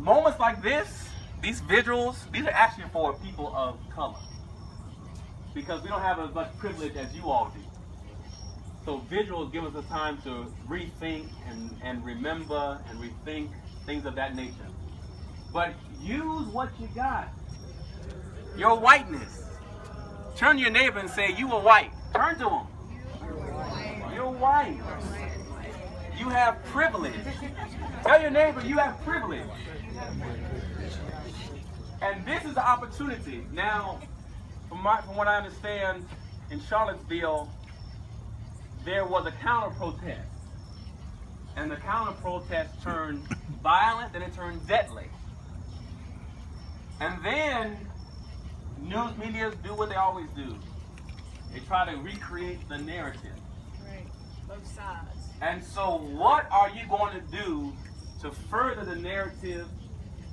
moments like this, these vigils, these are actually for people of color. Because we don't have as much privilege as you all do. So vigils give us a time to rethink and remember and rethink things of that nature. But use what you got. Your whiteness. Turn to your neighbor and say, you are white. Turn to him. You're white. You have privilege. Tell your neighbor you have privilege. And this is the opportunity. Now, from what I understand, in Charlottesville, there was a counter-protest. And the counter-protest turned violent, then it turned deadly. And then news media do what they always do. They try to recreate the narrative. Right. Both sides. And so what are you going to do to further the narrative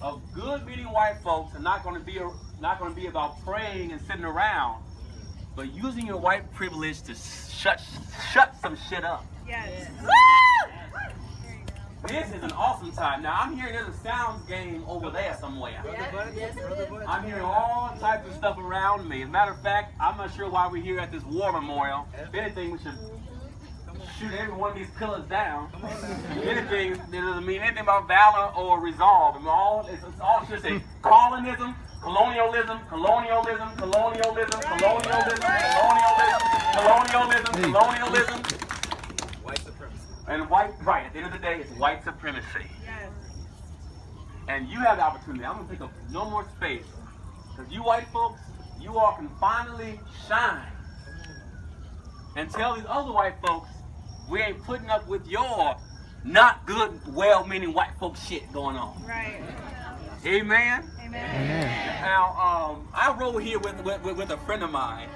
of good meaning white folks and not going to be about praying and sitting around, but using your white privilege to shut some shit up? Yes. Woo! This is an awesome time. Now I'm hearing there's a sounds game over there somewhere. Yes. I'm hearing all types of stuff around me. As a matter of fact, I'm not sure why we're here at this war memorial. If anything, we should shoot every one of these pillars down. If anything, it doesn't mean anything about valor or resolve. It's all should say colonism, colonialism, colonialism, colonialism, colonialism, colonialism, colonialism, colonialism. White supremacy. And right, at the end of the day, it's white supremacy. Yes. And you have the opportunity. I'm going to take up no more space. Because you white folks, you all can finally shine. And tell these other white folks, we ain't putting up with your not good, well-meaning white folks shit going on. Right. Amen? Amen. Now, I rode here with a friend of mine.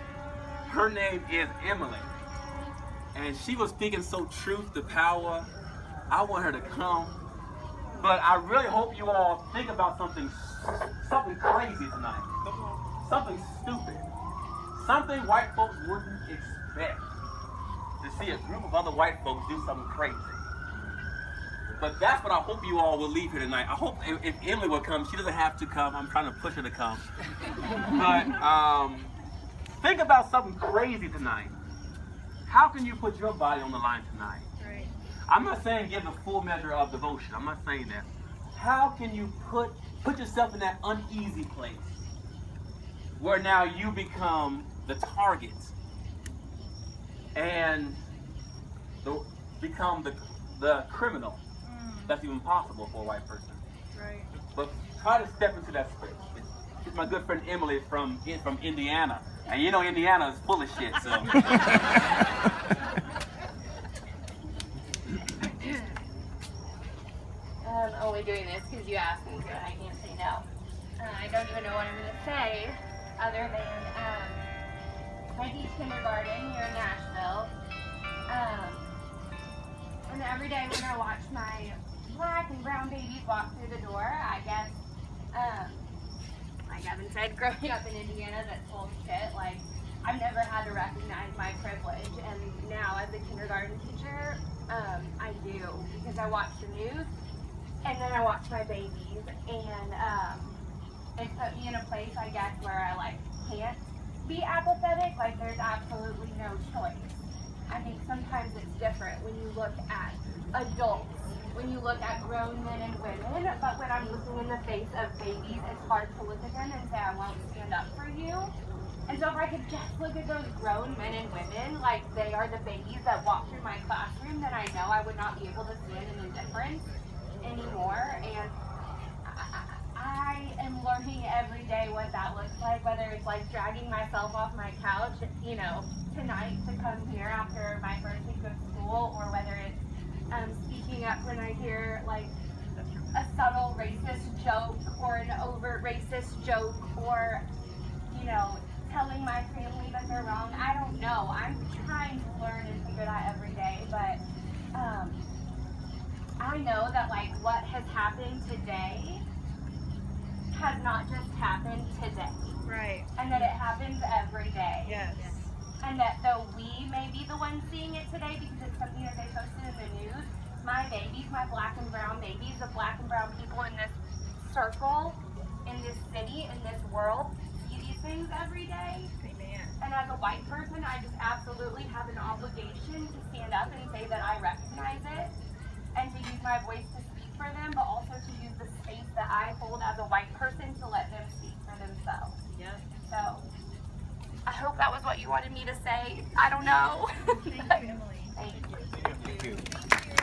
Her name is Emily. And she was speaking so truth to power. I want her to come. But I really hope you all think about something crazy tonight. Something stupid. Something white folks wouldn't expect. To see a group of other white folks do something crazy. But that's what I hope you all will leave here tonight. I hope if Emily will come, she doesn't have to come. I'm trying to push her to come. But think about something crazy tonight. How can you put your body on the line tonight? Right. I'm not saying give the full measure of devotion. I'm not saying that. How can you put yourself in that uneasy place where now you become the target and become the criminal? That's even possible for a white person. Right. But try to step into that space. It's my good friend Emily from Indiana. And you know Indiana is full of shit, so. I'm only doing this because you asked me, so I can't say no. I don't even know what I'm going to say other than I teach kindergarten here in Nashville. And every day when I watch my black and brown babies walk through the door, I guess, like Evan said, growing up in Indiana, that's full of shit. Like, I've never had to recognize my privilege, and now as a kindergarten teacher, I do, because I watch the news, and then I watch my babies, and it put me in a place, I guess, where I, like, can't be apathetic. Like, there's absolutely no choice. I think sometimes it's different when you look at adults, when you look at grown men and women, but when I'm looking in the face of babies, it's hard to look at them and say, I won't stand up for you. And so if I could just look at those grown men and women like they are the babies that walk through my classroom, then I know I would not be able to stand in indifference anymore. And I am learning every day what that looks like, whether it's like dragging myself off my couch, you know, tonight to come here after my first week of school, or whether it's speaking up when I hear like a subtle racist joke or an overt racist joke, or, you know, telling my family that they're wrong. I don't know. I'm trying to learn and figure that every day, but I know that like what has happened today has not just happened today. Right. And that it happens every day. Yes. And that though we may be the ones seeing it today because it's something that they posted in the news, my babies, my black and brown babies, the black and brown people in this circle in this city, in this world, see these things every day. Amen. And as a white person, I just absolutely have an obligation to stand up and say that I recognize it and to use my voice to speak for them, but also to use the space that I hold as a white person to let them speak for themselves. Yep. So I hope that was what you wanted me to say. I don't know. Thank you, Emily. Thank you. Thank you.